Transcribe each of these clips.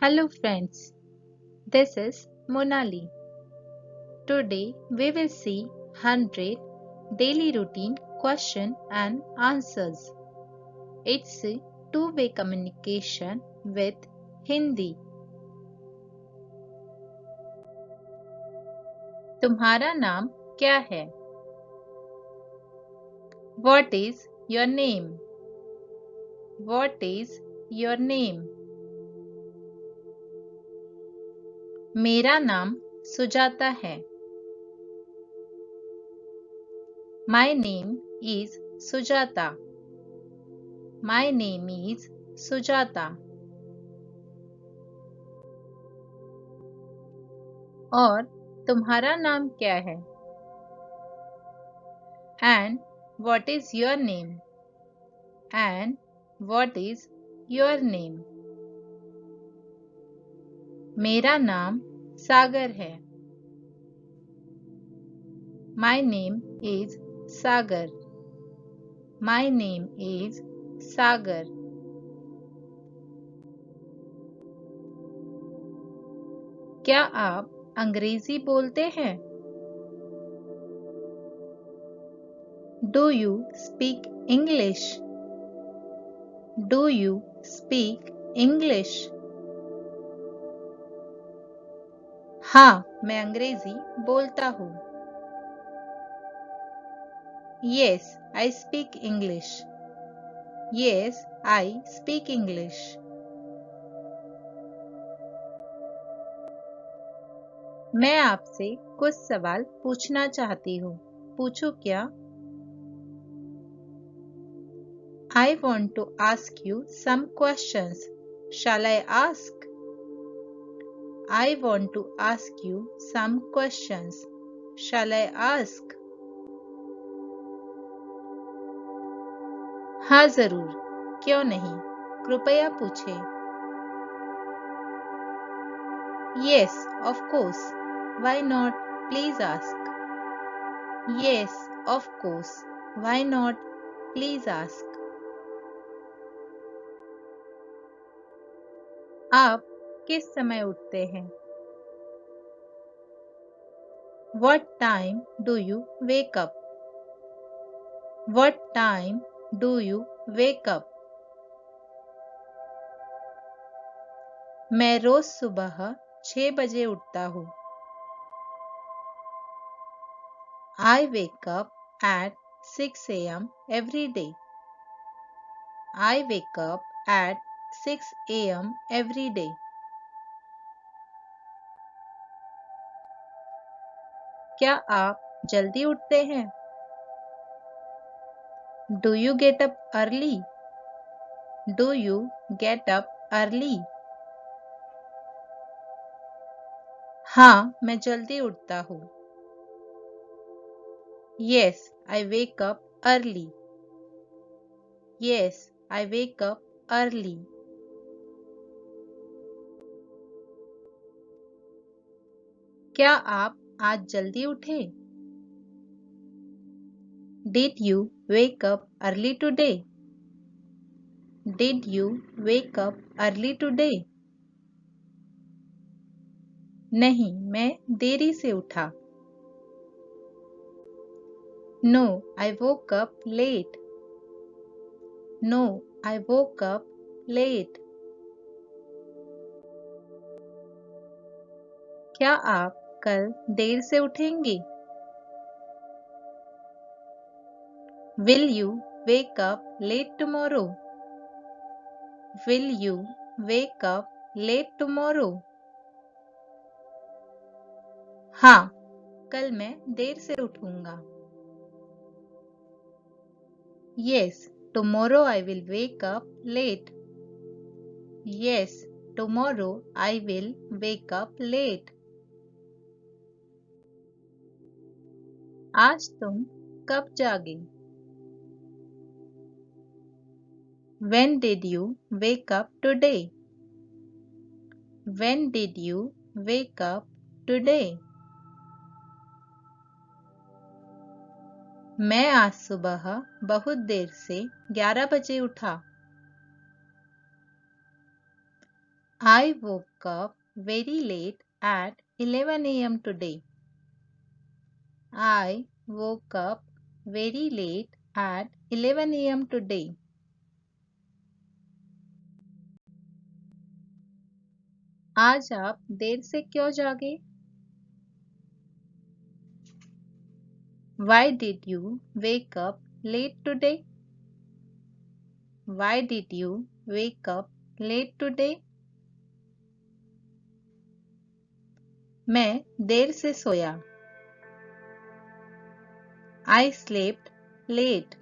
Hello friends, this is Monali. Today we will see 100 daily routine question and answers. It's a two-way communication with Hindi. तुम्हारा नाम क्या है? What is your name? What is your name? मेरा नाम सुजाता है. My name is Sujata. My name is Sujata. और तुम्हारा नाम क्या है? And what is your name? And what is your name? मेरा नाम सागर है. My name is Sagar. My name is Sagar. क्या आप अंग्रेजी बोलते हैं? Do you speak English? Do you speak English? हाँ, मैं अंग्रेजी बोलता हूँ. Yes, I speak English. Yes, I speak English. मैं आपसे कुछ सवाल पूछना चाहती हूँ. पूछूं क्या? I want to ask you some questions. Shall I ask? I want to ask you some questions. Shall I ask? हाँ जरूर, क्यों नहीं, कृपया पूछें. Yes, of course. Why not? Please ask. Yes, of course. Why not? Please ask. आप किस समय उठते हैं? What time do you wake up? What time do you wake up? मैं रोज सुबह 6 बजे उठता हूँ. I wake up at 6 a.m. every day. I wake up at 6 a.m. every day. क्या आप जल्दी उठते हैं? Do you get up early? Do you get up early? हाँ, मैं जल्दी उठता हूँ. Yes, I wake up early. Yes, I wake up early. क्या आप आज जल्दी उठे? Did you wake up early today? Did you wake up early today? नहीं, मैं देरी से उठा. No, I woke up late. No, I woke up late. क्या आप कल देर से उठेंगे? Will you wake up late tomorrow? Will you wake up late tomorrow? हाँ, कल मैं देर से उठूंगा. Yes, tomorrow I will wake up late. Yes, tomorrow I will wake up late. आज तुम कब जागे? When did you wake up today? When did you wake up today? मैं आज सुबह बहुत देर से 11 बजे उठा. I woke up very late at 11 a.m. today. I woke up very late at 11 a.m. today. आज आप देर से क्यों जागे? Why did you wake up late today? Why did you wake up late today? मैं देर से सोया. I slept late.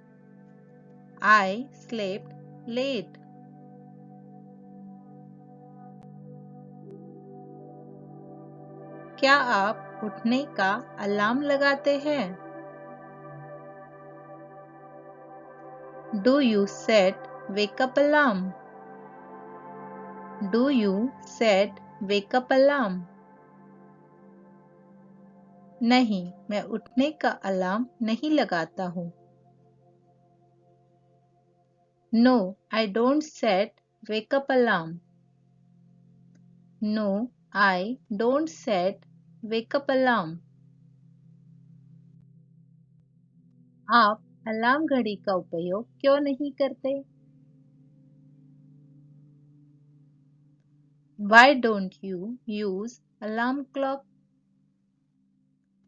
I slept late. क्या आप उठने का अलार्म लगाते हैं? Do you set wake up alarm? Do you set wake up alarm? नहीं, मैं उठने का अलार्म नहीं लगाता हूँ. No, I don't set wake up alarm. No, I don't set wake up alarm. आप अलार्म घड़ी का उपयोग क्यों नहीं करते? Why don't you use alarm clock?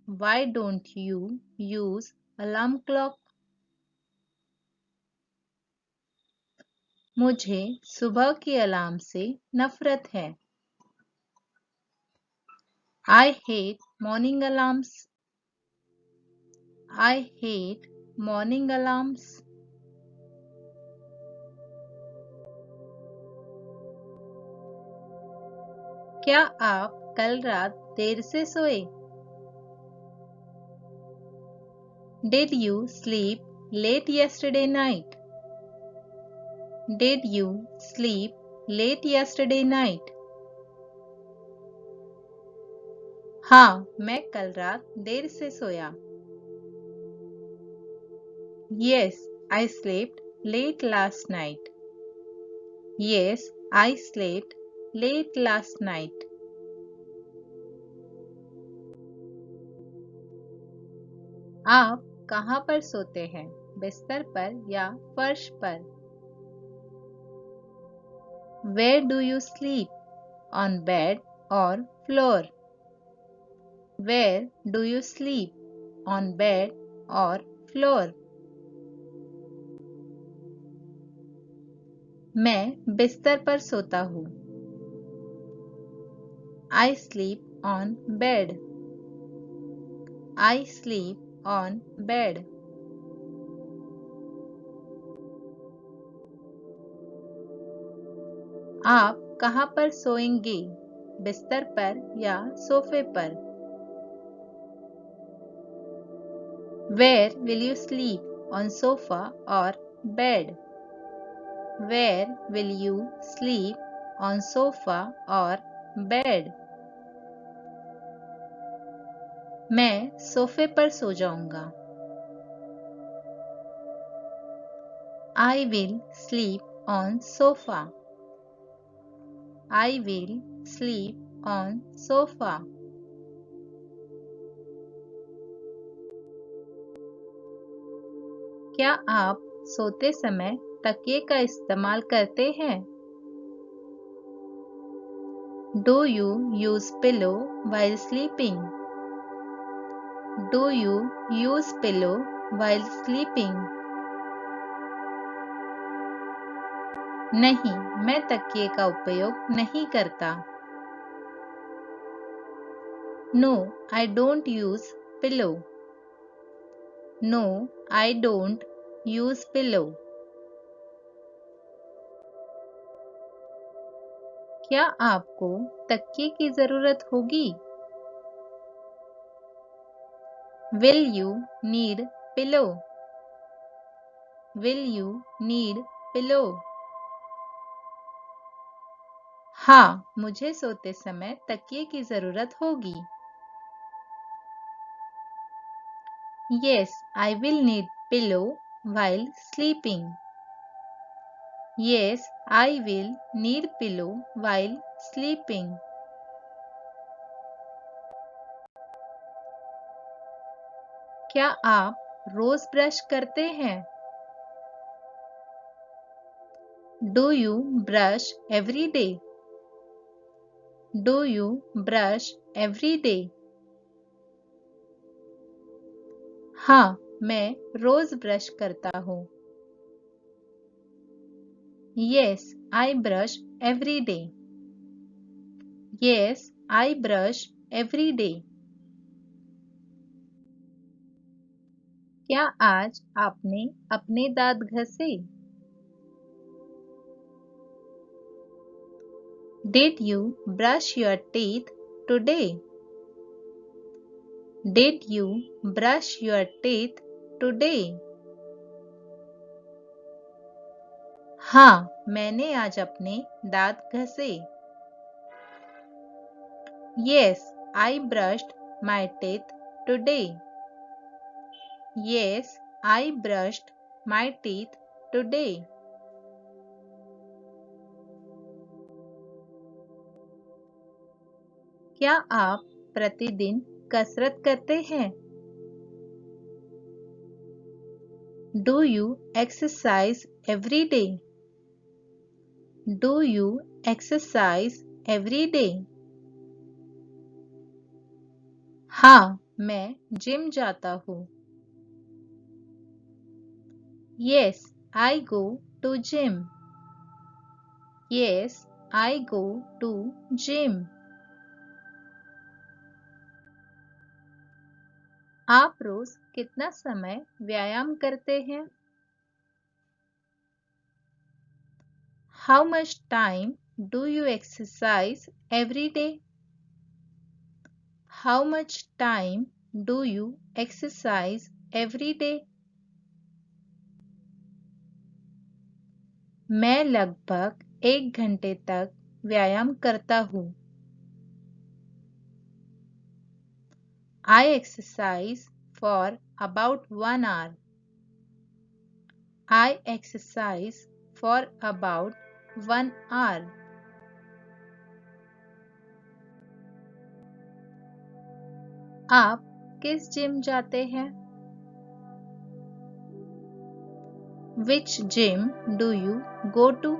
Why don't you use alarm clock? मुझे सुबह की अलार्म से नफरत है. I hate morning alarms. I hate morning alarms. क्या आप कल रात देर से सोए? Did you sleep late yesterday night? Did you sleep late yesterday night? हाँ, मैं कल रात देर से सोया. Yes, I slept late last night. Yes, I slept late last night. आप कहाँ पर सोते हैं? बिस्तर पर या फर्श पर? Where do you sleep? On bed or floor? Where do you sleep? On bed or floor? मैं बिस्तर पर सोता हूँ. I sleep on bed. I sleep on bed. आप कहाँ पर सोएंगे? बिस्तर पर या सोफे पर? Where will you sleep? On sofa or bed? Where will you sleep? On sofa or bed? मैं सोफे पर सो जाऊंगा. I will sleep on sofa. I will sleep on sofa. क्या आप सोते समय तकिए का इस्तेमाल करते हैं? Do you use pillow while sleeping? Do you use pillow while sleeping? नहीं, मैं तकिए का उपयोग नहीं करता. No, I don't use pillow. No, I don't use pillow. क्या आपको तकिए की जरूरत होगी? Will you need pillow? Will you need pillow? हाँ, मुझे सोते समय तकिए की जरूरत होगी. Yes, I will need pillow while sleeping. Yes, I will need pillow while sleeping. क्या आप रोज ब्रश करते हैं? Do you brush every day? Do you brush every day? हाँ, मैं रोज ब्रश करता हूँ। Yes, I brush every day. Yes, I brush every day. क्या आज आपने अपने दांत घसे? Did you brush your teeth today? Did you brush your teeth today? हाँ, मैंने आज अपने दांत घसे। Yes, I brushed my teeth today. Yes, I brushed my teeth today. क्या आप प्रतिदिन कसरत करते हैं? Do you exercise every day? Do you exercise every day? हाँ, मैं जिम जाता हूँ। Yes, I go to gym. Yes, I go to gym. आप रोज कितना समय व्यायाम करते हैं? How much time do you exercise every day? How much time do you exercise every day? मैं लगभग 1 घंटे तक व्यायाम करता हूँ। I exercise for about 1 hour. I exercise for about 1 hour. आप किस जिम जाते हैं? Which gym do you go to?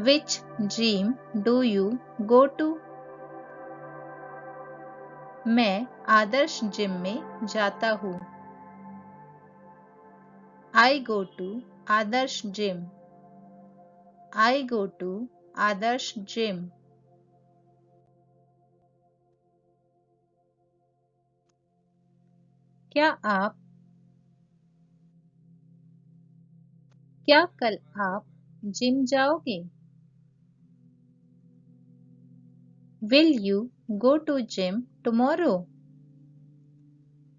Which gym do you go to? मैं आदर्श जिम में जाता हूँ। I go to Adarsh gym. I go to Adarsh gym. क्या कल आप जिम जाओगे? Will you go to gym tomorrow?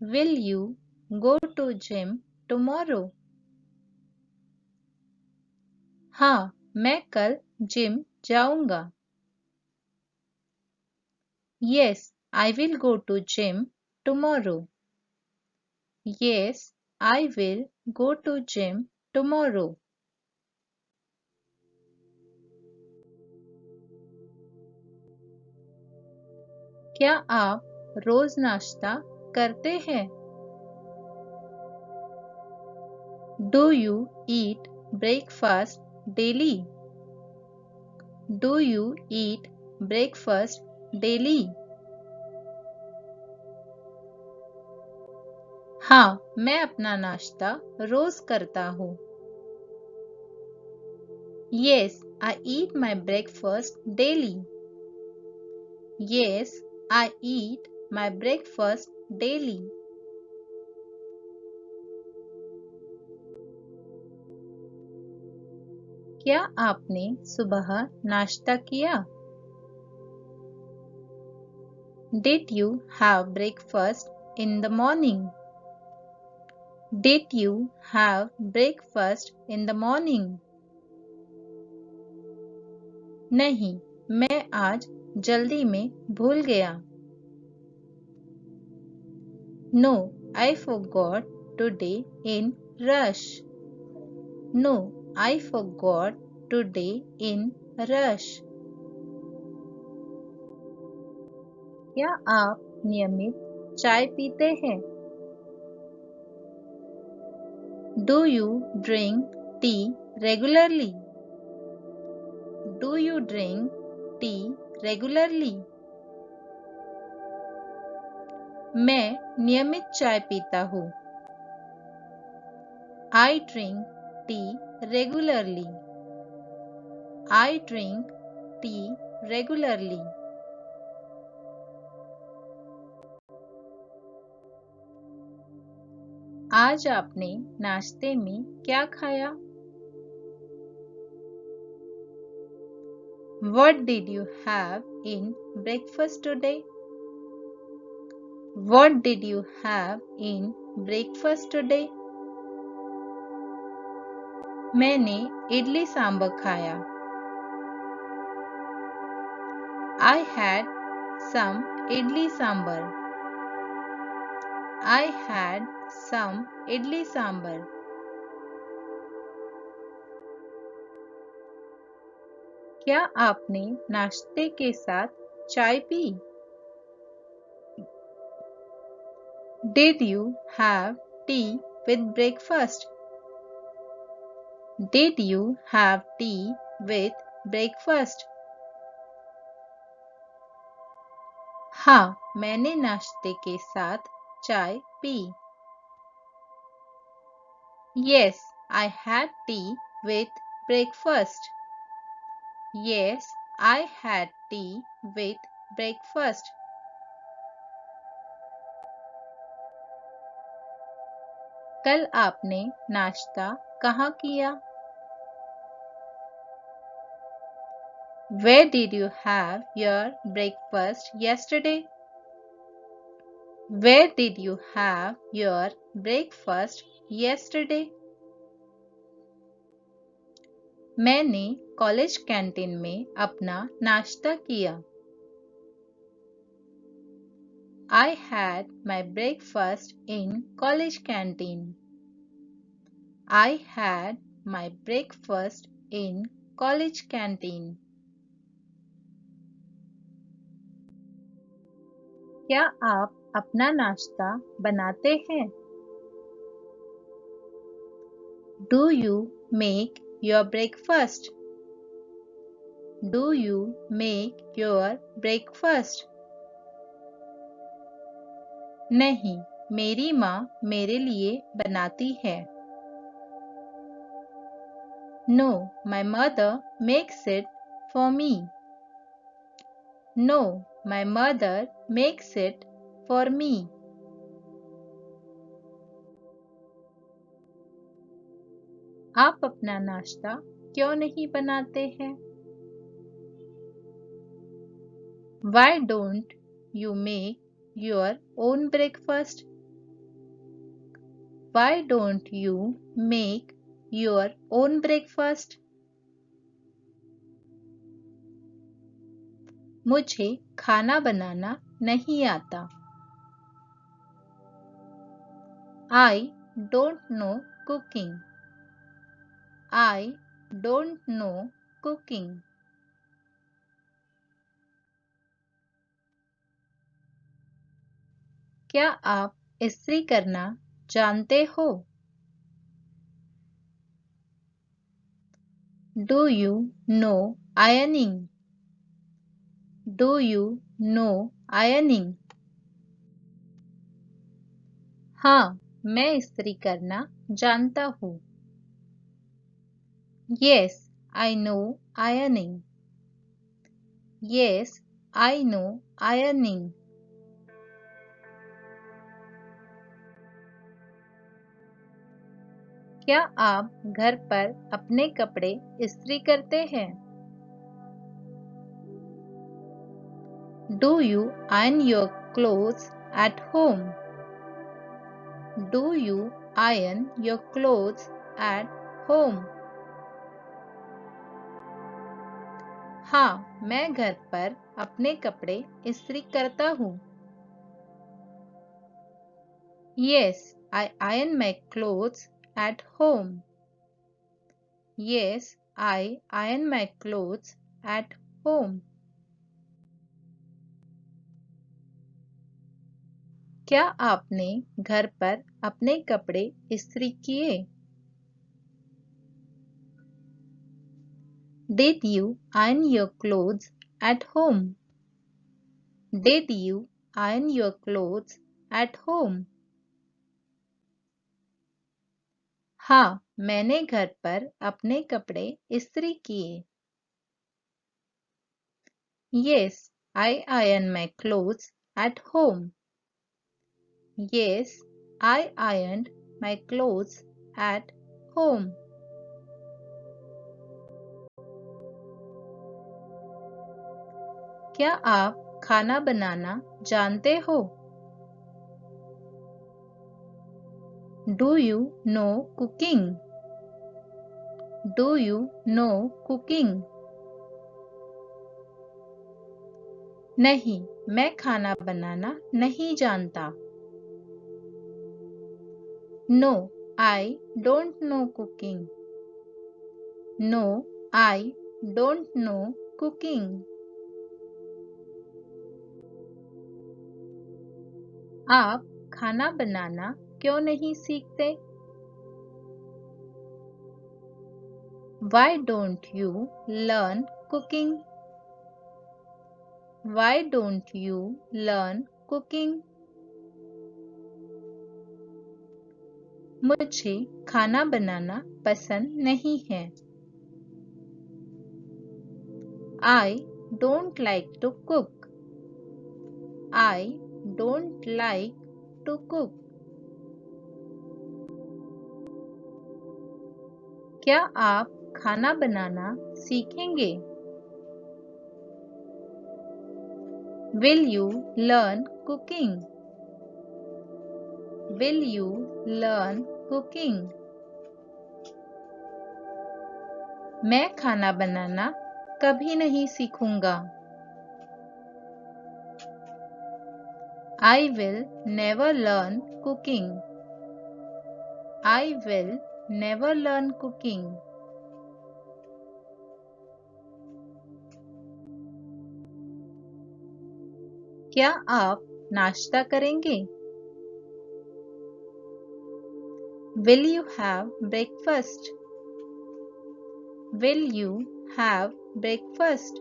Will you go to gym tomorrow? हाँ, मैं कल जिम जाऊंगा। Yes, I will go to gym tomorrow. Yes, I will go to gym tomorrow. क्या आप रोज नाश्ता करते हैं? Do you eat breakfast daily? Do you eat breakfast daily? हाँ, मैं अपना नाश्ता रोज करता हूँ। Yes, I eat my breakfast daily. Yes, I eat my breakfast daily. क्या आपने सुबह नाश्ता किया? Did you have breakfast in the morning? Did you have breakfast in the morning? नहीं, मैं आज जल्दी में भूल गया। No, I forgot today in rush. No, I forgot today in rush. क्या आप नियमित चाय पीते हैं? Do you drink tea regularly? Do you drink tea regularly? मैं नियमित चाय पीता हूँ। I drink tea regularly. I drink tea regularly. आज आपने नाश्ते में क्या खाया? What did you have in breakfast today? What did you have in breakfast today? मैंने इडली सांभर खाया। I had some idli sambar. I had some idli sambar. क्या आपने नाश्ते के साथ चाय P? Did you have tea with breakfast? Did you have tea with breakfast? हाँ, मैंने नाश्ते के साथ चाय P. Yes, I had tea with breakfast. Yes, I had tea with breakfast. कल आपने नाश्ता कहाँ किया? Where did you have your breakfast yesterday? Where did you have your breakfast yesterday? मैंने कॉलेज कैंटीन में अपना नाश्ता किया। I had my breakfast in college canteen. I had my breakfast in college canteen. क्या आप अपना नाश्ता बनाते हैं? Do you make your breakfast? Do you make your breakfast? नहीं, मेरी माँ मेरे लिए बनाती है। No, my mother makes it for me. No, my mother makes it for me. आप अपना नाश्ता क्यों नहीं बनाते हैं? Why don't you make your own breakfast? Why don't you make your own breakfast? मुझे खाना बनाना नहीं आता। I don't know cooking. I don't know cooking. क्या आप इस्त्री करना जानते हो? Do you know ironing? Do you know ironing? हाँ, मैं इस्त्री करना जानता हूँ। Yes, I know ironing. Yes, I know ironing. क्या आप घर पर अपने कपड़े इस्त्री करते हैं? Do you iron your clothes at home? Do you iron your clothes at home? हाँ, मैं घर पर अपने कपड़े इस्त्री करता हूँ। Yes, I iron my clothes at home. Yes, I iron my clothes at home. क्या आपने घर पर अपने कपड़े इस्त्री किए? Did you iron your clothes at home? Did you iron your clothes at home? हाँ, मैंने घर पर अपने कपड़े इस्त्री किए। Yes, I iron my clothes at home. Yes, I ironed my clothes at home. क्या आप खाना बनाना जानते हो? Do you know cooking? Do you know cooking? नहीं, मैं खाना बनाना नहीं जानता। No, I don't know cooking. No, I don't know cooking. आप खाना बनाना क्यों नहीं सीखते? Why don't you learn cooking? Why don't you learn cooking? मुझे खाना बनाना पसंद नहीं है। I don't like to cook. I don't like to cook. क्या आप खाना बनाना सीखेंगे? Will you learn cooking? Will you learn cooking? मैं खाना बनाना कभी नहीं सीखूंगा। I will never learn cooking. I will never learn cooking. क्या आप नाश्ता करेंगे? Will you have breakfast? Will you have breakfast?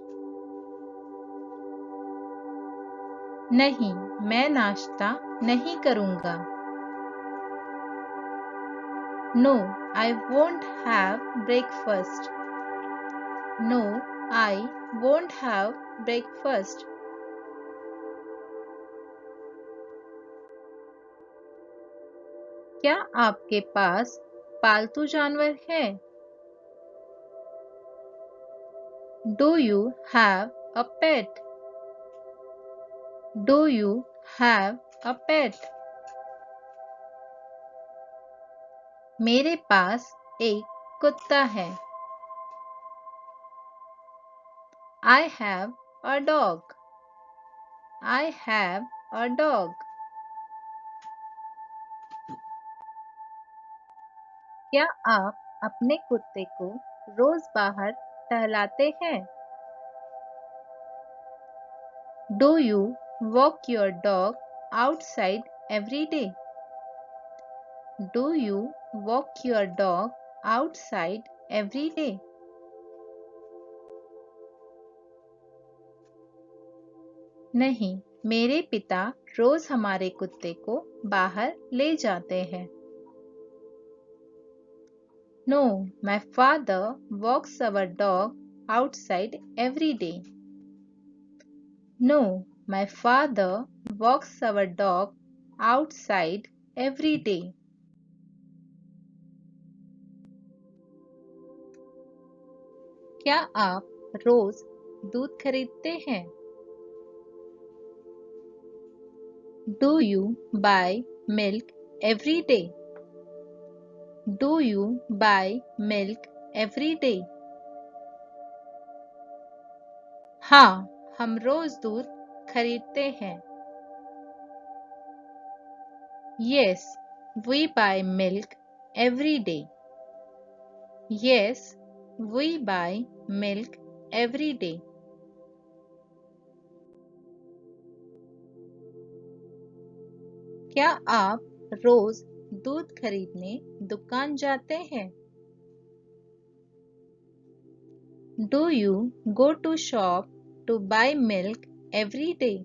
नहीं, मैं नाश्ता नहीं करूंगा। No, I won't have breakfast. No, I won't have breakfast. क्या आपके पास पालतू जानवर है? Do you have a pet? Do you have a pet? मेरे पास एक कुत्ता है। I have a dog. I have a dog. क्या आप अपने कुत्ते को रोज बाहर टहलाते हैं? Do you walk your dog outside every day? Do you walk your dog outside every day? नहीं, मेरे पिता रोज हमारे कुत्ते को बाहर ले जाते हैं। No, my father walks our dog outside every day. No, my father walks our dog outside every day. क्या आप रोज दूध खरीदते हैं? Do you buy milk every day? Do you buy milk every day? हाँ, हम रोज दूध खरीदते हैं। Yes, we buy milk every day. Yes, We buy milk every day. क्या आप रोज दूध खरीदने दुकान जाते हैं? Do you go to shop to buy milk every day?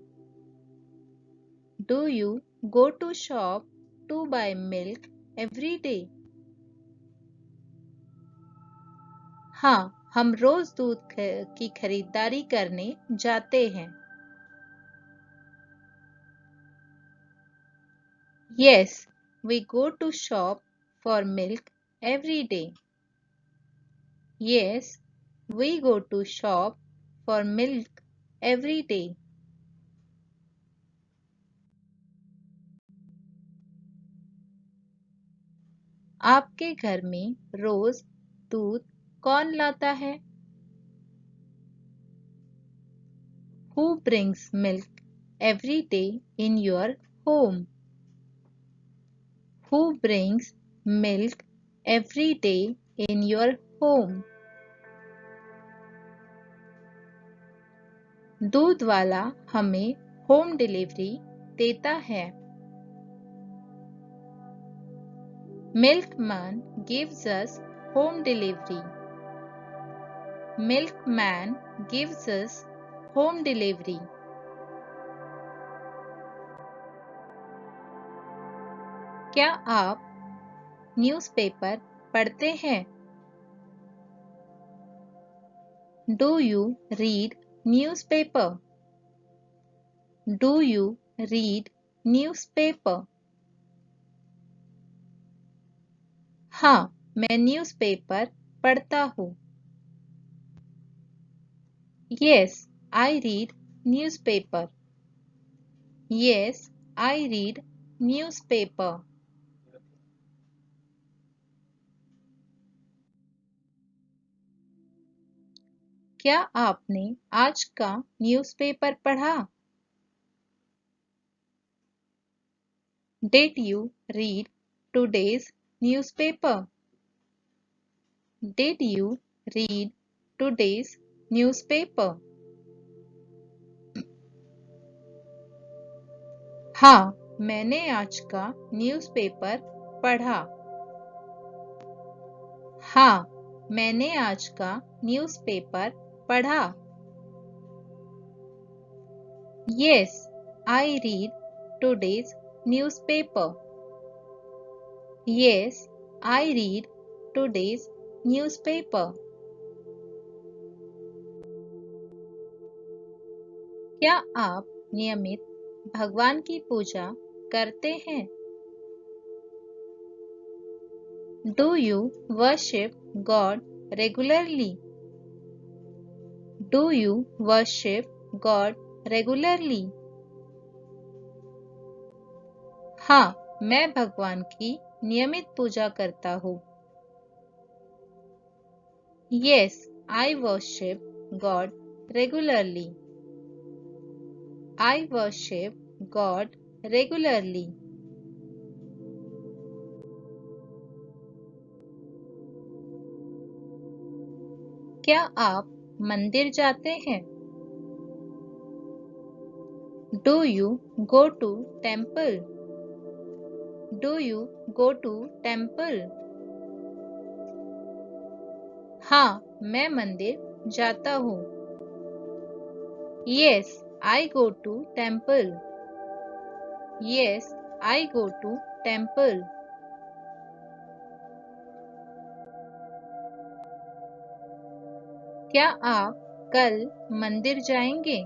Do you go to shop to buy milk every day? हाँ, हम रोज दूध की खरीदारी करने जाते हैं। Yes, we go to shop for milk every day. Yes, we go to shop for milk every day. आपके घर में रोज दूध कौन लाता है? Who brings milk every day in your home? Who brings milk every day in your home? दूध वाला हमें होम डिलीवरी देता है। Milkman gives us home delivery. Milkman gives us home delivery. क्या आप न्यूज़पेपर पढ़ते हैं? Do you read newspaper? Do you read newspaper? हाँ, मैं न्यूज़पेपर पढ़ता हूँ। Yes, I read newspaper. Yes, I read newspaper. क्या आपने आज का न्यूज़पेपर पढ़ा? Did you read today's newspaper? Did you read today's newspaper? हाँ, मैंने आज का न्यूज़पेपर पढ़ा। हाँ, मैंने आज का न्यूज़पेपर पढ़ा। Yes, I read today's newspaper. Yes, I read today's newspaper. क्या आप नियमित भगवान की पूजा करते हैं? Do you worship God regularly? Do you worship God regularly? हाँ, मैं भगवान की नियमित पूजा करता हूँ। Yes, I worship God regularly. I worship God regularly. क्या आप मंदिर जाते हैं? Do you go to temple? Do you go to temple? हाँ, मैं मंदिर जाता हूँ। Yes, I go to temple. Yes, I go to temple. क्या आप कल मंदिर जाएंगे?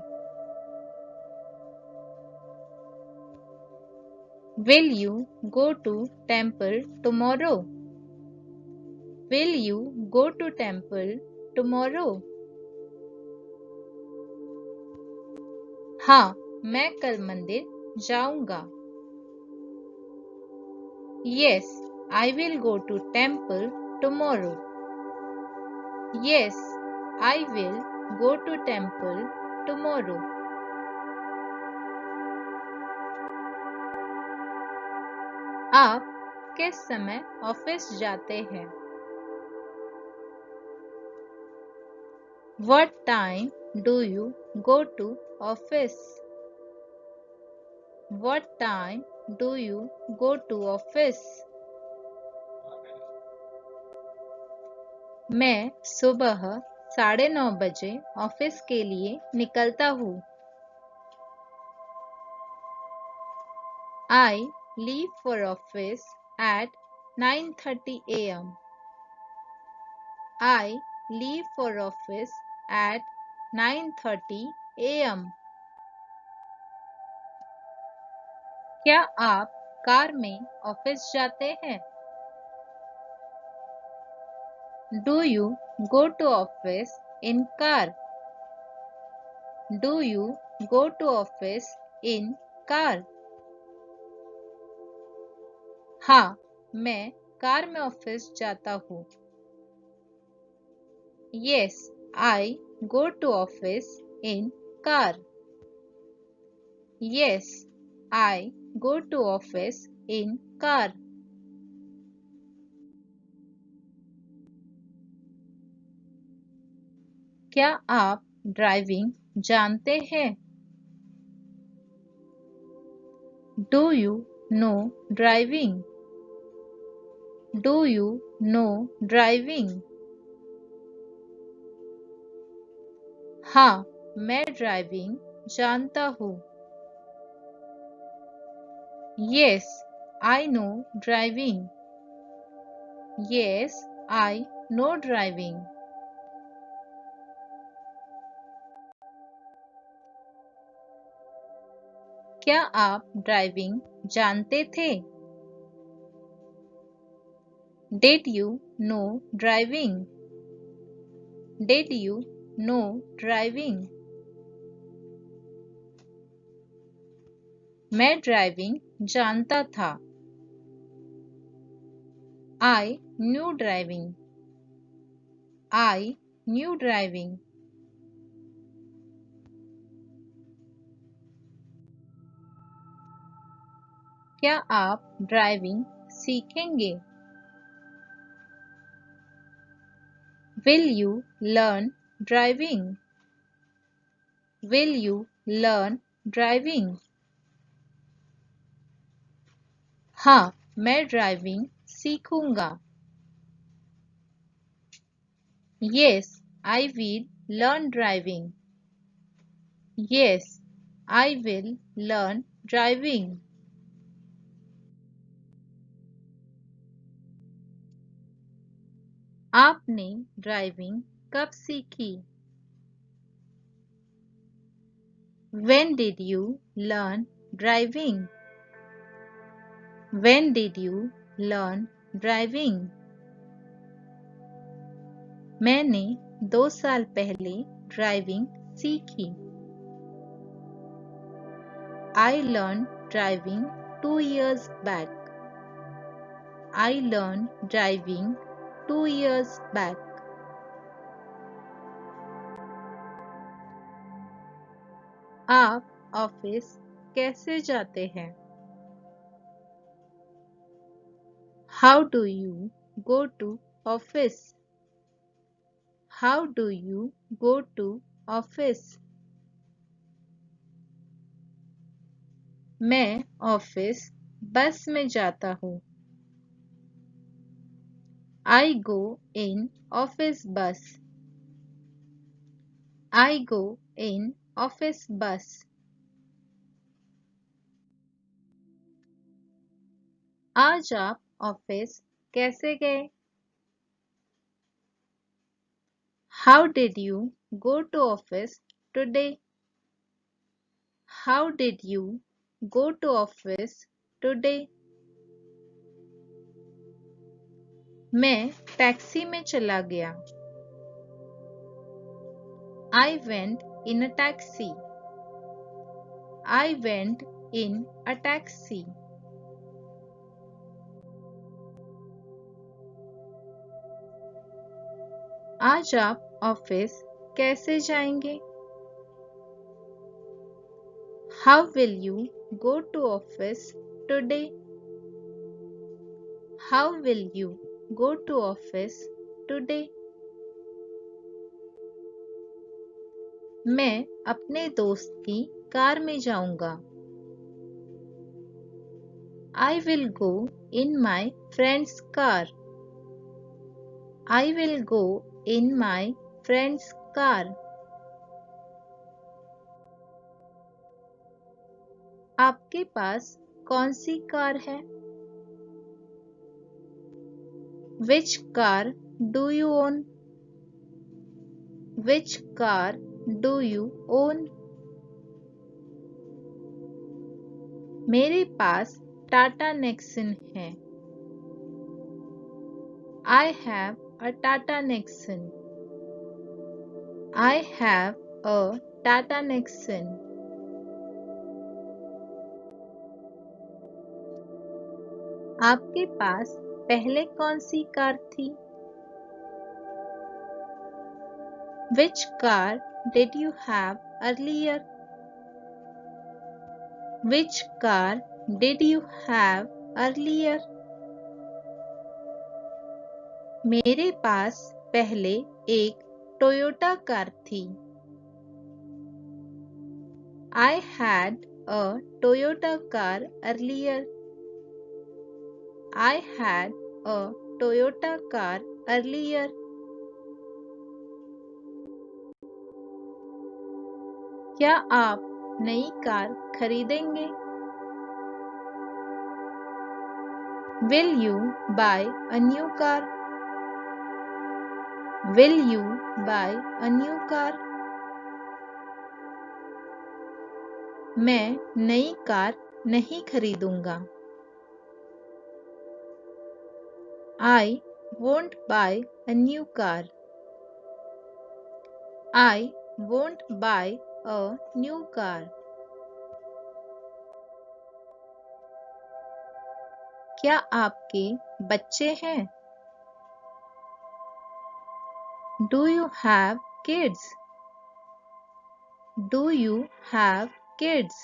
Will you go to temple tomorrow? Will you go to temple tomorrow? हाँ, मैं कल मंदिर जाऊंगा। Yes, I will go to temple tomorrow. Yes, I will go to temple tomorrow. आप किस समय ऑफिस जाते हैं? What time do you go to office? What time do you go to office? मैं सुबह 9:30 बजे ऑफिस के लिए निकलता हूँ। I leave for office at 9:30 a.m. I leave for office at 9:30 a.m. क्या आप कार में ऑफिस जाते हैं? Do you go to office in car? Do you go to office in car? हाँ, मैं कार में ऑफिस जाता हूँ। Yes, I go to office in car. Yes, I go to office in car. क्या आप driving जानते हैं? Do you know driving? Do you know driving? हाँ, मैं ड्राइविंग जानता हूँ। Yes, I know driving. Yes, I know driving. क्या आप ड्राइविंग जानते थे? Did you know driving? Did you know driving? मैं ड्राइविंग जानता था। I knew driving. I knew driving. क्या आप ड्राइविंग सीखेंगे? Will you learn driving? Will you learn driving? हाँ, मैं driving सीखूंगा। Yes, I will learn driving. Yes, I will learn driving. आपने driving कब सीखी? When did you learn driving? When did you learn driving? मैंने 2 साल पहले driving सीखी। I learned driving 2 years back. I learned driving 2 years back. आप office कैसे जाते हैं? How do you go to office? How do you go to office? मैं office बस में जाता हूँ। I go in office bus. I go in office bus. आज आप ऑफिस कैसे गए? How did you go to office today? How did you go to office today? मैं टैक्सी में चला गया। I went in a taxi. I went in a taxi. आज आप ऑफिस कैसे जाएंगे? How will you go to office today? How will you go to office today? मैं अपने दोस्त की कार में जाऊंगा। I will go in my friend's car. I will go in my friend's car. आपके पास कौन सी कार है? Which car do you own? Which car do you own? मेरे पास टाटा नेक्सन है। I have a Tata Nexon. I have a Tata Nexon. आपके पास पहले कौन सी car थी? Which car did you have earlier? Which car did you have earlier? मेरे पास पहले एक Toyota car थी। I had a Toyota car earlier. I had a Toyota car earlier. क्या आप नई कार खरीदेंगे? Will you buy a new car? Will you buy a new car? मैं नई कार नहीं खरीदूंगा। I won't buy a new car. I won't buy a new car. क्या आपके बच्चे हैं? Do you have kids? Do you have kids?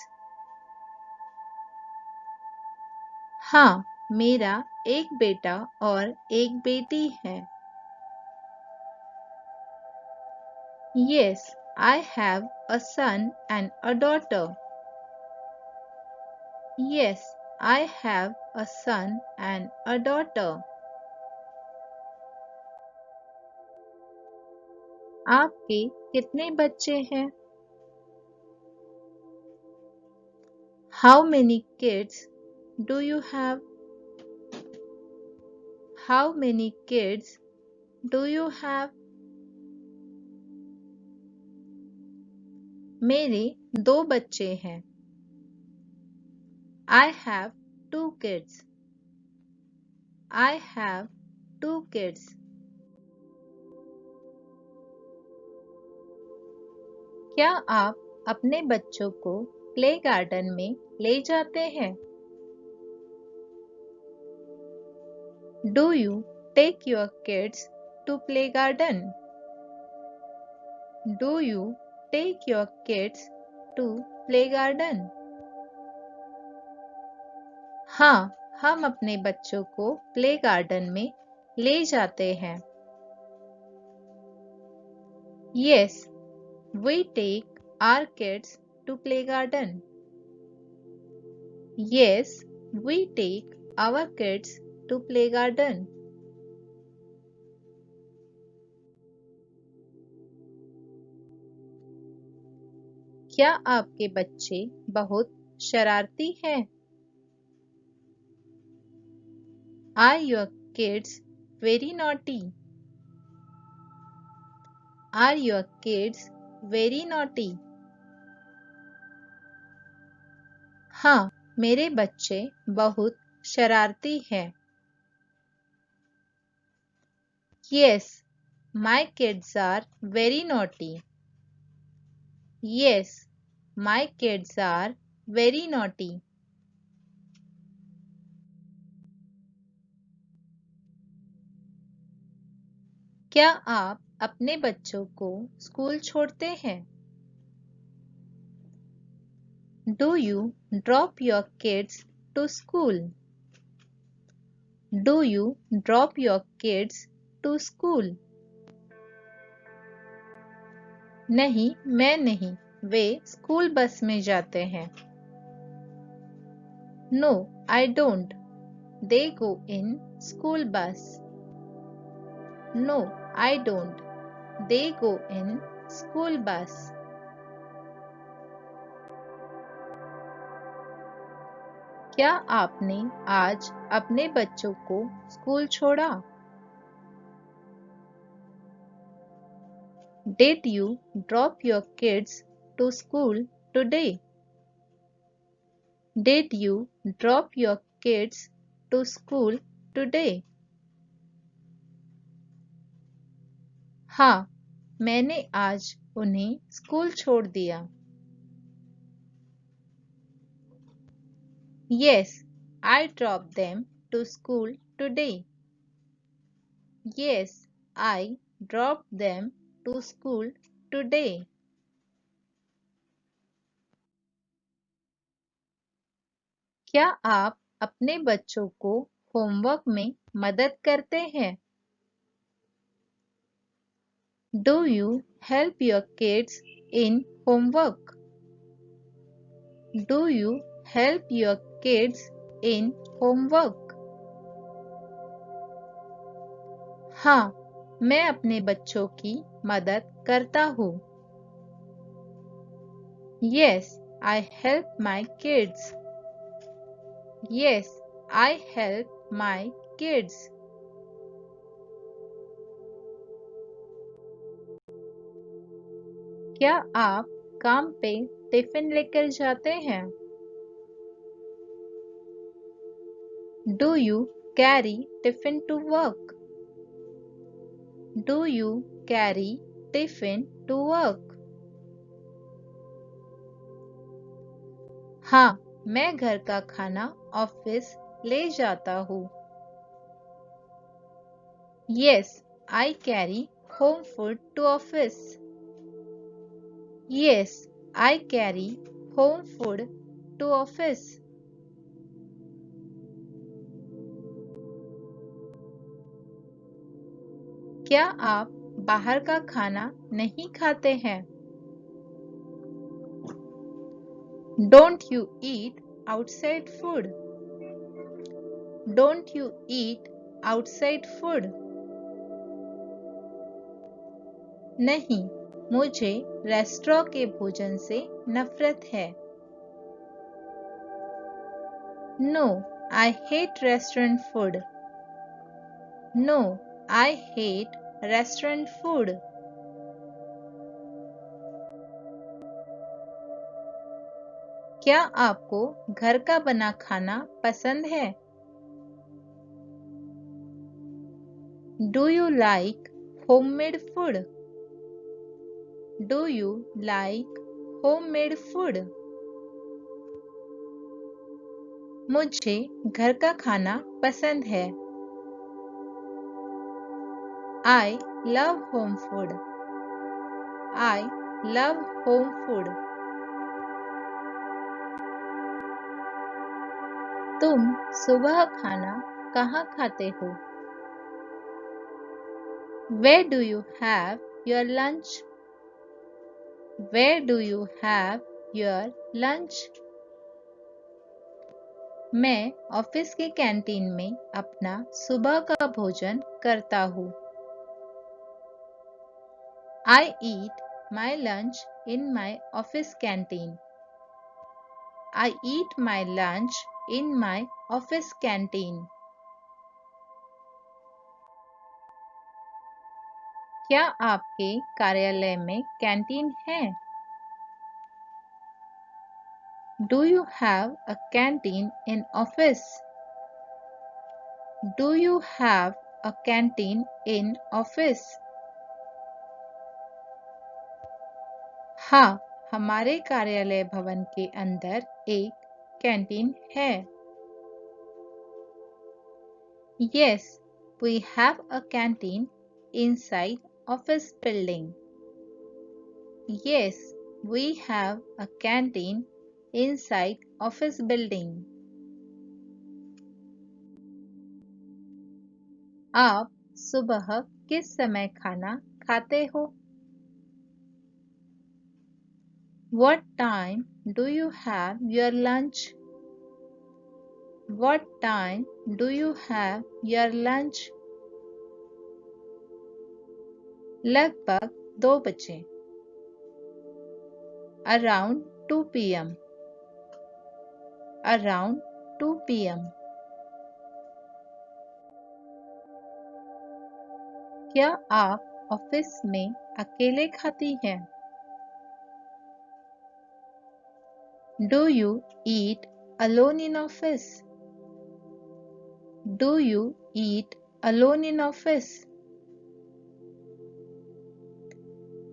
हाँ, मेरा एक बेटा और एक बेटी है। Yes, I have a son and a daughter. Yes, I have a son and a daughter. आपके कितने बच्चे हैं? How many kids do you have? How many kids do you have? मेरे 2 बच्चे हैं। I have 2 kids. I have 2 kids. क्या आप अपने बच्चों को प्ले गार्डन में ले जाते हैं? Do you take your kids to play garden? Do you take your kids to play garden? हाँ, हम अपने बच्चों को प्ले गार्डन में ले जाते हैं। Yes, we take our kids to play garden. Yes, we take our kids to play garden. क्या आपके बच्चे बहुत शरारती हैं? Are your kids very naughty? Are your kids very naughty? हाँ, मेरे बच्चे बहुत शरारती हैं। Yes, my kids are very naughty. Yes, my kids are very naughty. क्या आप अपने बच्चों को स्कूल छोड़ते हैं? Do you drop your kids to school? Do you drop your kids to school? नहीं, मैं नहीं, वे स्कूल बस में जाते हैं। No, I don't. They go in school bus. No, I don't. They go in school bus. क्या आपने आज अपने बच्चों को स्कूल छोड़ा? Did you drop your kids to school today? Did you drop your kids to school today? हाँ, मैंने आज उन्हें स्कूल छोड़ दिया। Yes, I dropped them to school today. Yes, I dropped them to school today. क्या आप अपने बच्चों को होमवर्क में मदद करते हैं? Do you help your kids in homework? Do you help your kids in homework? हाँ, मैं अपने बच्चों की मदद करता हूँ। Yes, I help my kids. Yes, I help my kids. क्या आप काम पे टिफिन लेकर जाते हैं? Do you carry tiffin to work? Do you carry tiffin to work? हाँ, मैं घर का खाना ऑफिस ले जाता हूँ। Yes, I carry home food to office. Yes, I carry home food to office. क्या आप बाहर का खाना नहीं खाते हैं? Don't you eat outside food? Don't you eat outside food? नहीं, मुझे रेस्टोरेंट के भोजन से नफरत है। No, I hate restaurant food. No, I hate restaurant food. क्या आपको घर का बना खाना पसंद है? Do you like homemade food? Do you like homemade food? मुझे घर का खाना पसंद है। I love home food. I love home food. तुम सुबह खाना कहाँ खाते हो? Where do you have your lunch? Where do you have your lunch? मैं ऑफिस के कैंटीन में अपना सुबह का भोजन करता हूँ। I eat my lunch in my office canteen. I eat my lunch in my office canteen. क्या आपके कार्यालय में कैंटीन है? Do you have a canteen in office? Do you have a canteen in office? हाँ, हमारे कार्यालय भवन के अंदर एक कैंटीन है। Yes, we have a canteen inside office building. Yes, we have a canteen inside office building. आप सुबह किस समय खाना खाते हो? What time do you have your lunch? What time do you have your lunch? लगभग 2 बजे. Around 2 p.m. Around 2 p.m. क्या आप ऑफिस में अकेले खाती हैं? Do you eat alone in office? Do you eat alone in office?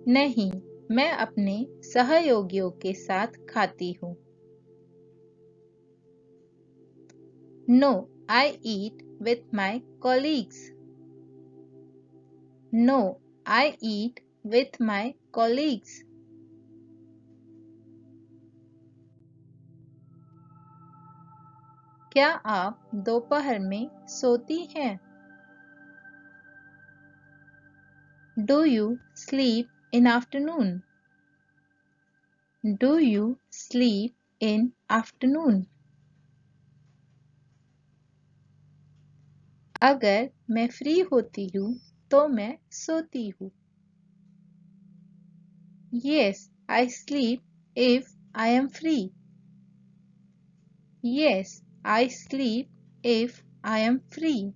नहीं, मैं अपने सहयोगियों के साथ खाती हूँ. No, I eat with my colleagues. No, I eat with my colleagues. क्या आप दोपहर में सोती हैं? Do you sleep in afternoon? Do you sleep in afternoon? अगर मैं फ्री होती हूँ तो मैं सोती हूँ. Yes, I sleep if I am free. Yes, I sleep if I am free.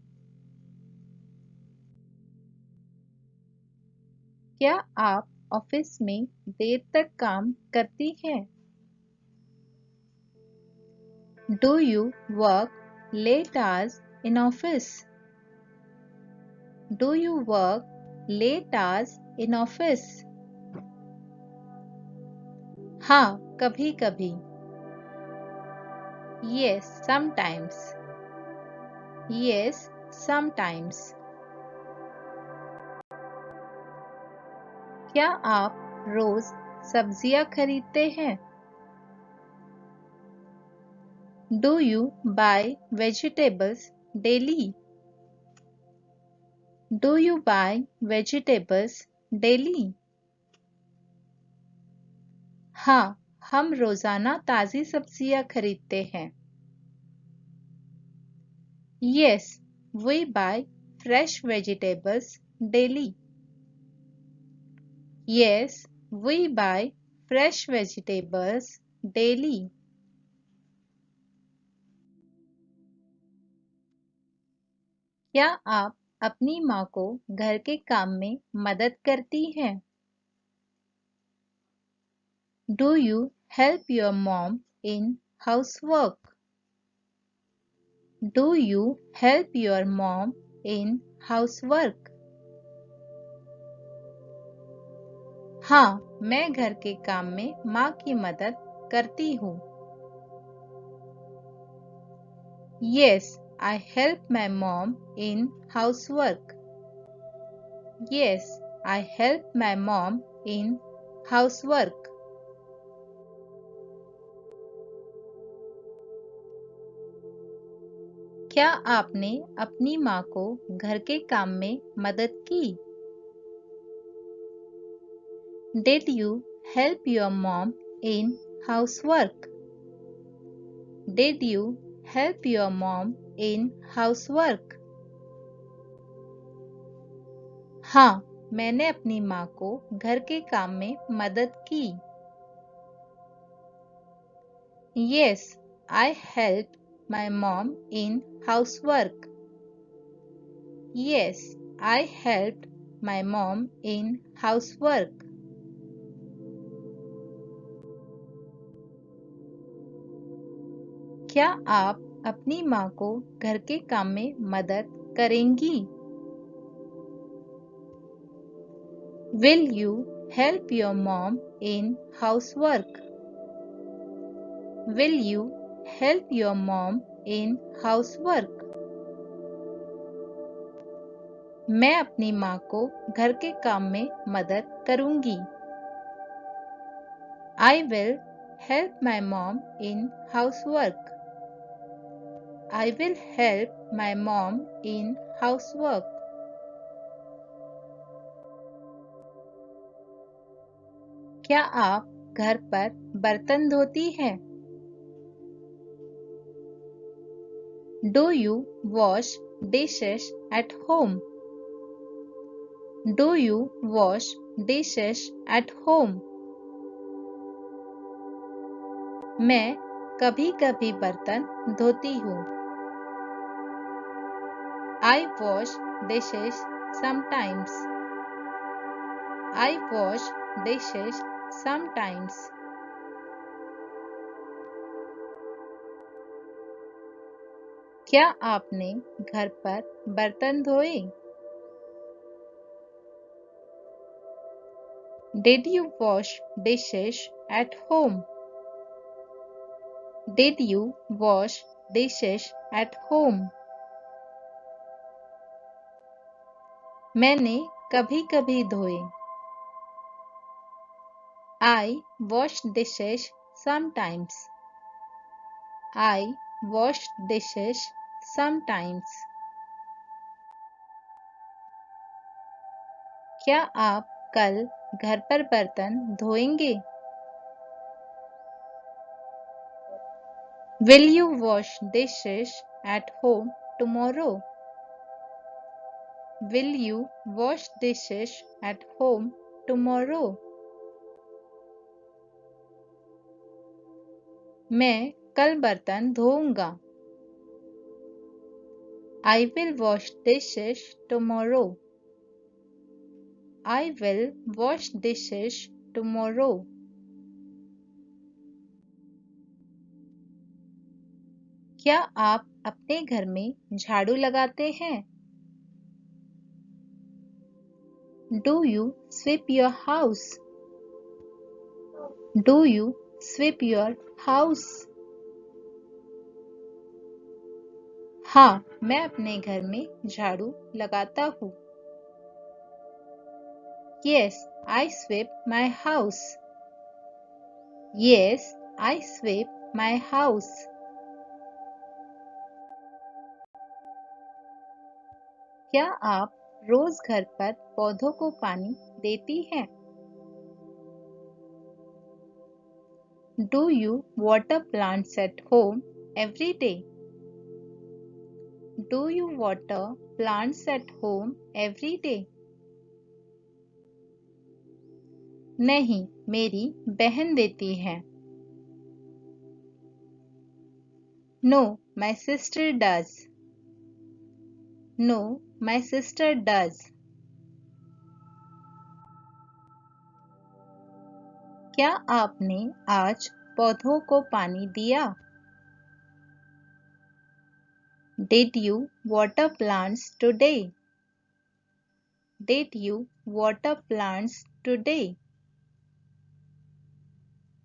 क्या आप ऑफिस में देर तक काम करती हैं? Do you work late hours in office? Do you work late hours in office? हाँ, कभी कभी. Yes, sometimes. Yes, sometimes. क्या आप रोज सब्जियां खरीदते हैं? Do you buy vegetables daily? Do you buy vegetables daily? हाँ, हम रोजाना ताजी सब्जियां खरीदते हैं. Yes, we buy fresh vegetables daily. Yes, we buy fresh vegetables daily. क्या आप अपनी माँ को घर के काम में मदद करती हैं? Do you help your mom in housework? Do you help your mom in housework? हाँ, मैं घर के काम में माँ की मदद करती हूँ. Yes, I help my mom in housework. Yes, I help my mom in housework. क्या आपने अपनी माँ को घर के काम में मदद की? Did you help your mom in housework? Did you help your mom in housework? हाँ, मैंने अपनी माँ को घर के काम में मदद की. Yes, I helped my mom in housework. Yes, I helped my mom in housework. क्या आप अपनी माँ को घर के काम में मदद करेंगी? Will you help your mom in housework? Will you help your mom in housework? मैं अपनी माँ को घर के काम में मदद करूंगी. I will help my mom in housework. I will help my mom in housework. क्या आप घर पर बर्तन धोती है? Do you wash dishes at home? Do you wash dishes at home? मैं कभी-कभी बर्तन धोती हूँ। I wash dishes sometimes. I wash dishes sometimes. क्या आपने घर पर बर्तन धोए? Did you wash dishes at home? Did you wash dishes at home? मैंने कभी-कभी धोए। I wash dishes sometimes. I wash dishes sometimes. क्या आप कल घर पर बर्तन धोएंगे? Will you wash dishes at home tomorrow? Will you wash dishes at home tomorrow? मैं कल बर्तन धोऊंगा। I will wash dishes tomorrow. I will wash dishes tomorrow. क्या आप अपने घर में झाड़ू लगाते हैं? Do you sweep your house? Do you sweep your house? हाँ, मैं अपने घर में झाड़ू लगाता हूँ। Yes, I sweep my house. Yes, I sweep my house. क्या आप रोज घर पर पौधों को पानी देती हैं? Do you water plants at home every day? Do you water plants at home every day? नहीं, मेरी बहन देती है। No, my sister does. No, my sister does. क्या आपने आज पौधों को पानी दिया? Did you water plants today? Did you water plants today?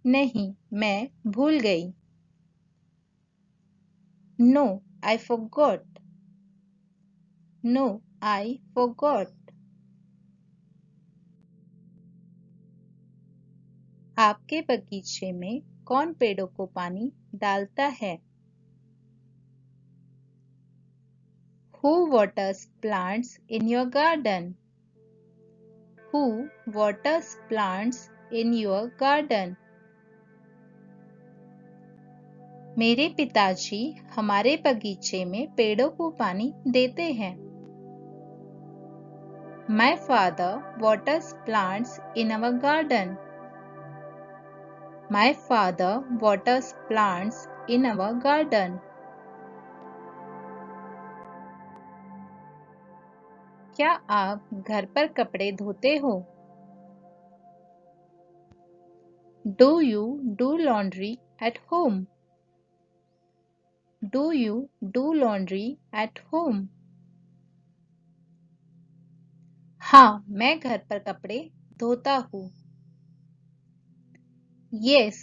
नहीं, मैं भूल गई। No, I forgot. No, I forgot. आपके बगीचे में कौन पेड़ों को पानी डालता है? Who waters plants in your garden? Who waters plants in your garden? मेरे पिताजी हमारे बगीचे में पेड़ों को पानी देते हैं। My father waters plants in our garden. My father waters plants in our garden. क्या आप घर पर कपड़े धोते हो? Do you do laundry at home? Do you do laundry at home? हाँ, मैं घर पर कपड़े धोता हूँ। Yes,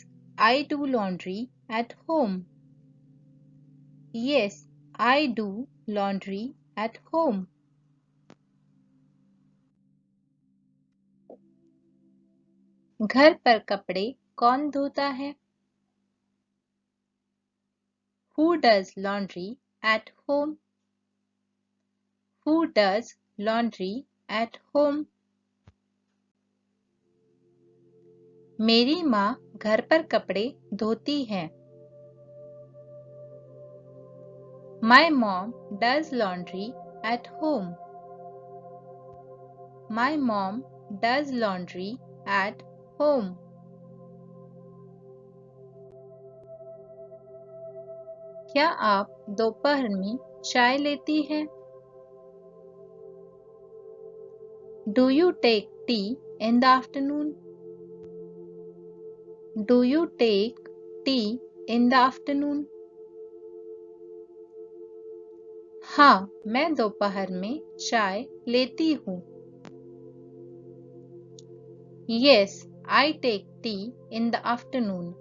I do laundry at home. Yes, I do laundry at home. घर पर कपड़े कौन धोता है? Who does laundry at home? Who does laundry at home? मेरी माँ घर पर कपड़े धोती है। My mom does laundry at home. My mom does laundry at home. क्या आप दोपहर में चाय लेती हैं? Do you take tea in the afternoon? Do you take tea in the afternoon? हाँ, मैं दोपहर में चाय लेती हूँ। Yes, I take tea in the afternoon.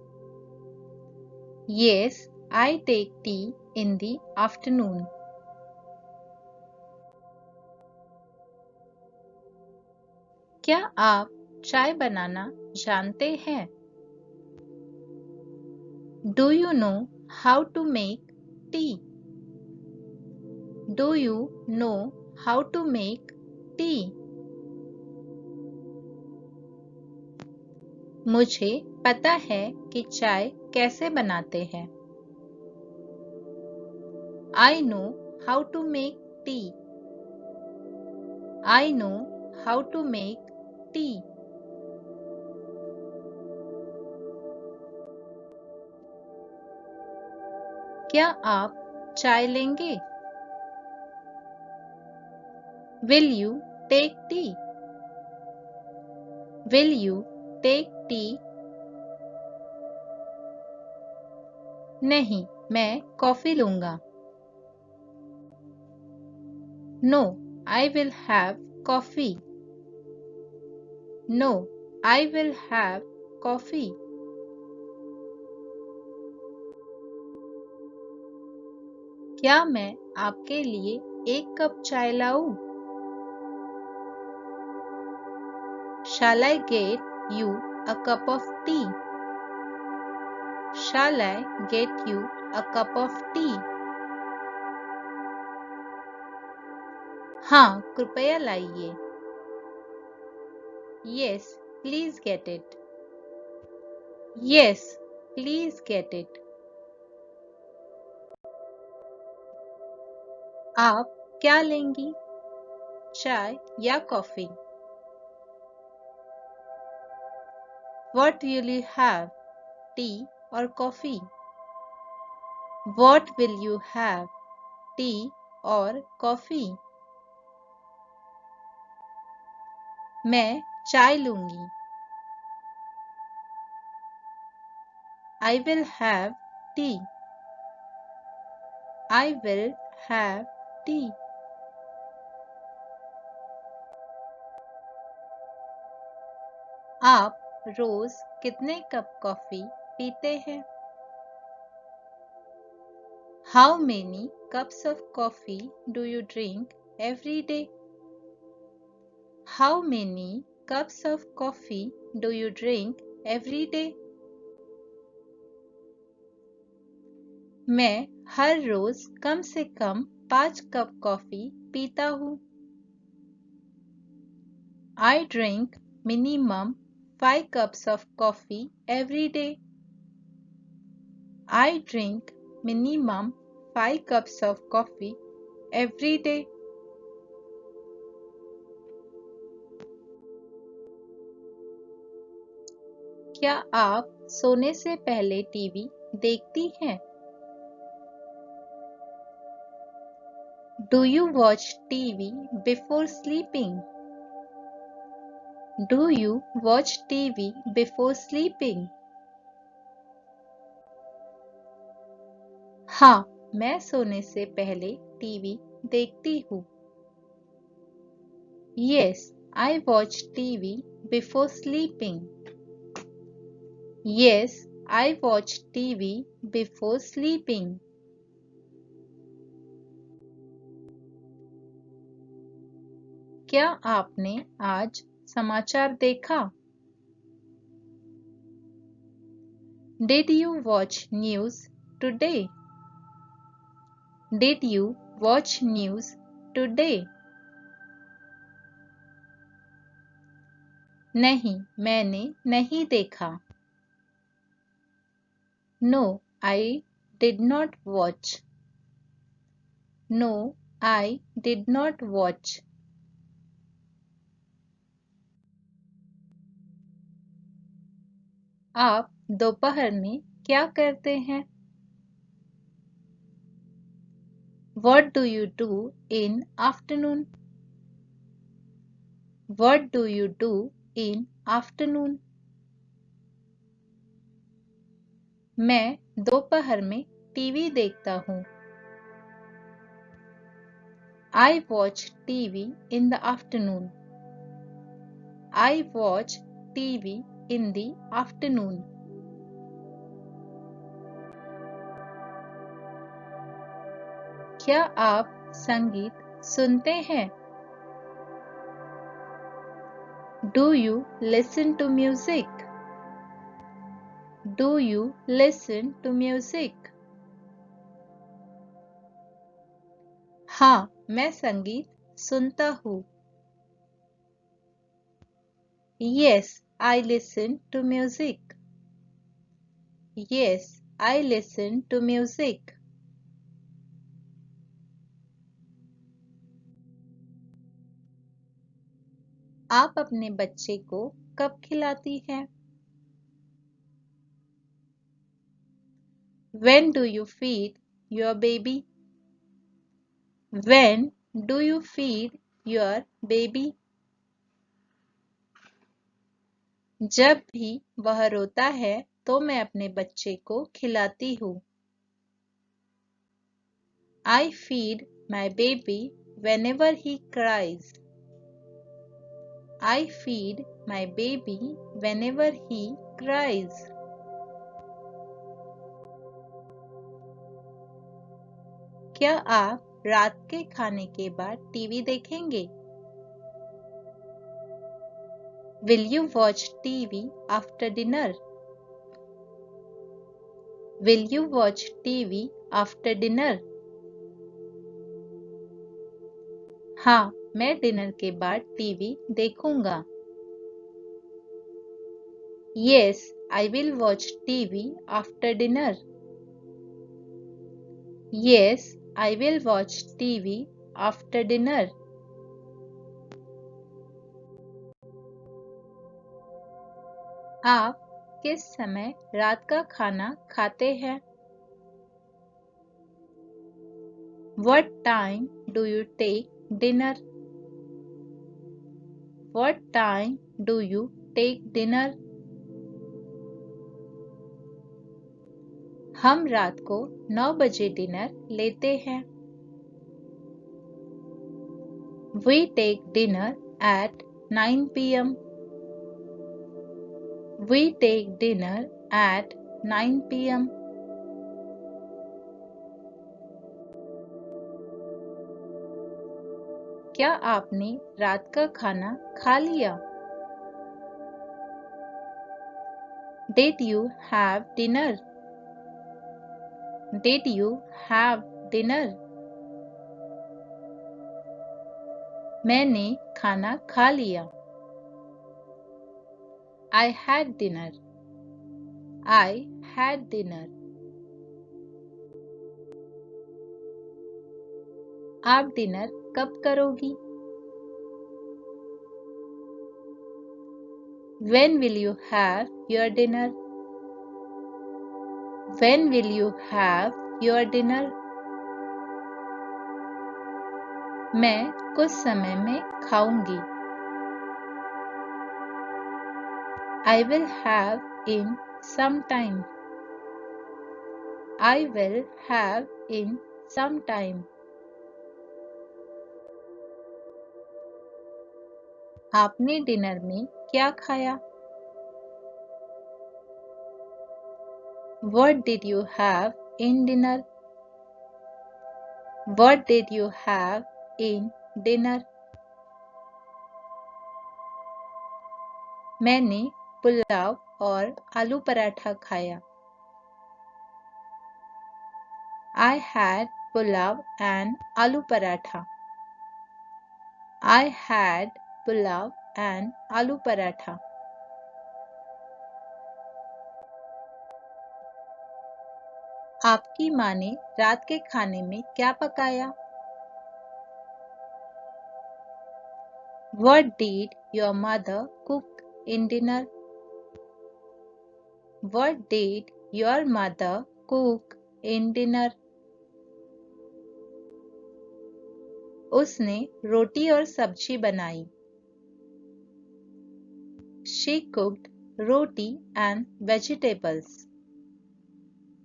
Yes, I take tea in the afternoon. क्या आप चाय बनाना जानते हैं? Do you know how to make tea? Do you know how to make tea? मुझे पता है कि चाय कैसे बनाते हैं। I know how to make tea. I know how to make tea. क्या आप चाय लेंगे? Will you take tea? Will you take tea? नहीं, मैं कॉफी लूंगा। No, I will have coffee. No, I will have coffee. क्या मैं आपके लिए एक कप चाय लाऊं? Shall I get you a cup of tea? Shall I get you a cup of tea? हाँ, कृपया लाइए। Yes, please get it. Yes, please get it. आप क्या लेंगी? चाय या coffee? What will you have? Tea or coffee? What will you have? Tea or coffee? मैं चाय लूंगी। I will have tea. I will have tea. आप रोज कितने कप कॉफी पीते हैं? How many cups of coffee do you drink every day? How many cups of coffee do you drink every day? मैं हर रोज कम से कम 5 cup coffee पीता हूँ। I drink minimum 5 cups of coffee every day. I drink minimum 5 cups of coffee every day. क्या आप सोने से पहले TV देखती हैं? Do you watch TV before sleeping? Do you watch TV before sleeping? हाँ, मैं सोने से पहले टीवी देखती हूँ। Yes, I watch TV before sleeping. Yes, I watch TV before sleeping. क्या आपने आज समाचार देखा? Did you watch news today? Did you watch news today? नहीं, मैंने नहीं देखा। No, I did not watch. No, I did not watch. आप दोपहर में क्या करते हैं? What do you do in afternoon? What do you do in afternoon? मैं दोपहर में टीवी देखता हूँ। I watch TV in the afternoon. I watch TV in the afternoon. क्या आप संगीत सुनते हैं? Do you listen to music? Do you listen to music? हाँ, मैं संगीत सुनता हूँ। Yes, I listen to music. Yes, I listen to music. आप अपने बच्चे को कब खिलाती हैं? When do you feed your baby? When do you feed your baby? जब भी वह रोता है तो मैं अपने बच्चे को खिलाती हूँ। I feed my baby whenever he cries. I feed my baby whenever he cries. क्या आप रात के खाने के बाद टीवी देखेंगे? Will you watch TV after dinner? Will you watch TV after dinner? हाँ, मैं डिनर के बाद टीवी देखूंगा। Yes, I will watch TV after dinner. Yes, I will watch TV after dinner. आप किस समय रात का खाना खाते हैं? What time do you take dinner? What time do you take dinner? हम रात को 9 बजे डिनर लेते हैं। We take dinner at 9 p.m. We take dinner at 9 p.m. क्या आपने रात का खाना खा लिया? Did you have dinner? Did you have dinner? मैंने खाना खा लिया। I had dinner. I had dinner. आप डिनर कब करोगी? When will you have your dinner? When will you have your dinner? मैं कुछ समय में खाऊंगी। I will have in some time. I will have in some time. आपने dinner में क्या खाया? What did you have in dinner? What did you have in dinner? मैंने पुलाव और आलू पराठा खाया। I had pulav and aloo paratha. I had pulav and aloo paratha. आपकी माँ ने रात के खाने में क्या पकाया? What did your mother cook in dinner? What did your mother cook in dinner? उसने रोटी और सब्जी बनाई. She cooked roti and vegetables.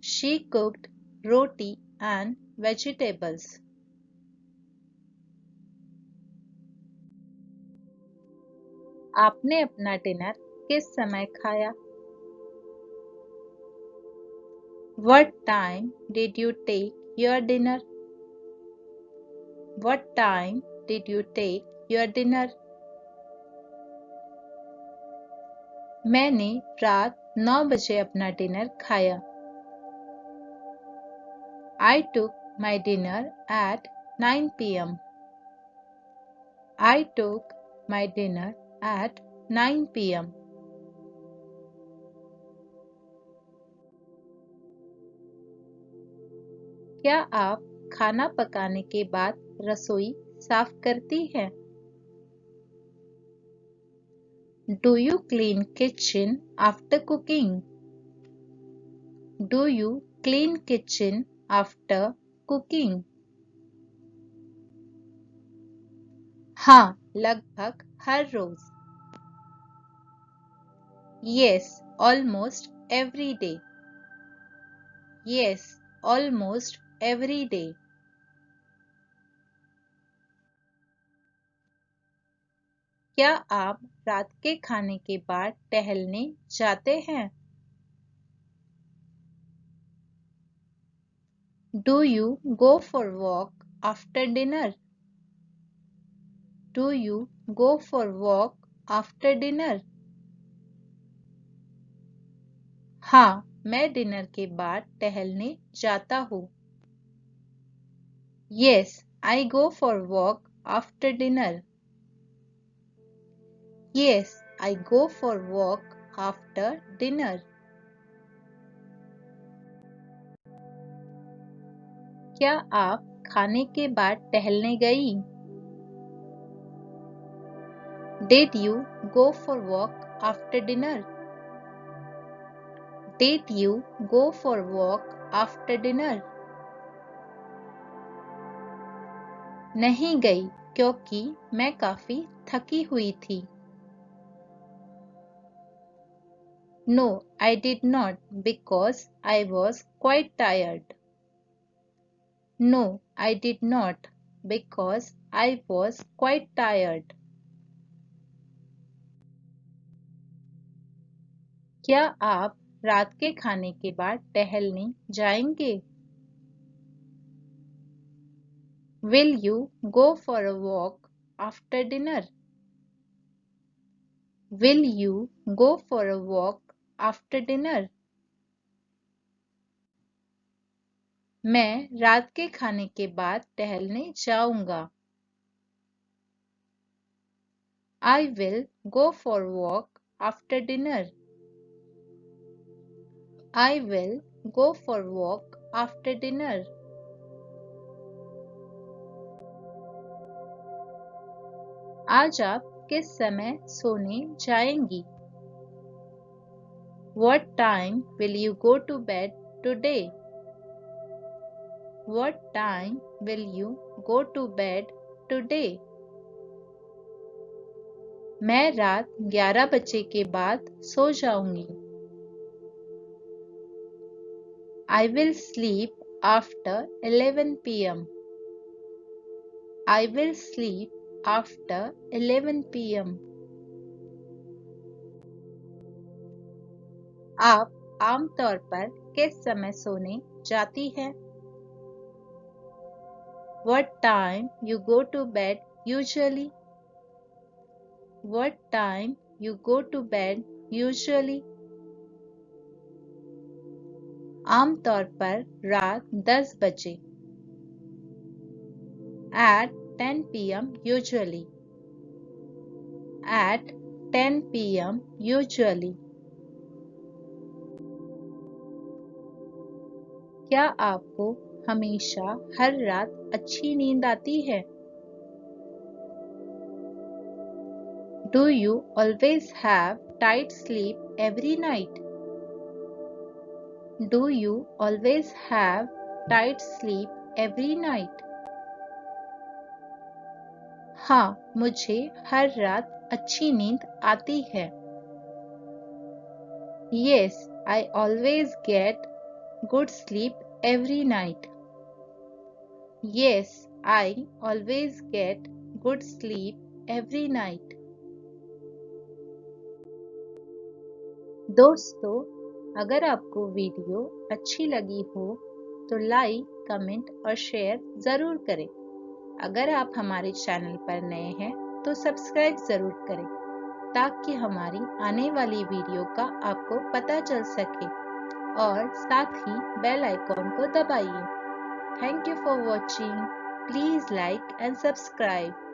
She cooked roti and vegetables. आपने अपना डिनर किस समय खाया? What time did you take your dinner? What time did you take your dinner? मैंने रात 9 बजे अपना डिनर खाया. I took my dinner at 9 p.m. I took my dinner at 9 p.m. क्या आप खाना पकाने के बाद रसोई साफ करती हैं? Do you clean kitchen after cooking? Do you clean kitchen after cooking? हाँ, लगभग हर रोज. Yes, almost every day. Yes, almost every day. क्या आप रात के खाने के बाद टहलने जाते हैं? Do you go for walk after dinner? Do you go for walk after dinner? हाँ, मैं डिनर के बाद टहलने जाता हूँ. Yes, I go for walk after dinner. Yes, I go for walk after dinner. क्या आप खाने के बाद टहलने गई? Did you go for walk after dinner? Did you go for walk after dinner? नहीं गई क्योंकि मैं काफी थकी हुई थी. No, I did not because I was quite tired. No, I did not because I was quite tired. क्या आप रात के खाने के बाद टहलने जाएंगे? Will you go for a walk after dinner? Will you go for a walk after dinner? मैं रात के खाने के बाद टहलने जाऊंगा. I will go for walk after dinner. I will go for walk after dinner. आज आप किस समय सोने जाएंगी? What time will you go to bed today? What time will you go to bed today? मैं रात 11 बजे के बाद सो जाऊंगी. I will sleep after 11 p.m. I will sleep after 11 p.m. आप आमतौर पर किस समय सोने जाती हैं? What time you go to bed usually? What time you go to bed usually? आमतौर पर रात 10 बजे. At 10 p.m. usually. at 10 p.m. usually. क्या आपको हमेशा हर रात अच्छी नींद आती है? Do you always have tight sleep every night? Do you always have tight sleep every night? हाँ, मुझे हर रात अच्छी नींद आती है। Yes, I always get good sleep every night. Yes, I always get good sleep every night. दोस्तों, अगर आपको वीडियो अच्छी लगी हो तो लाइक, कमेंट और शेयर ज़रूर करें। अगर आप हमारे चैनल पर नए हैं तो सब्सक्राइब ज़रूर करें ताकि हमारी आने वाली वीडियो का आपको पता चल सके और साथ ही बेल आइकॉन को दबाइए। Thank you for watching. Please like and subscribe.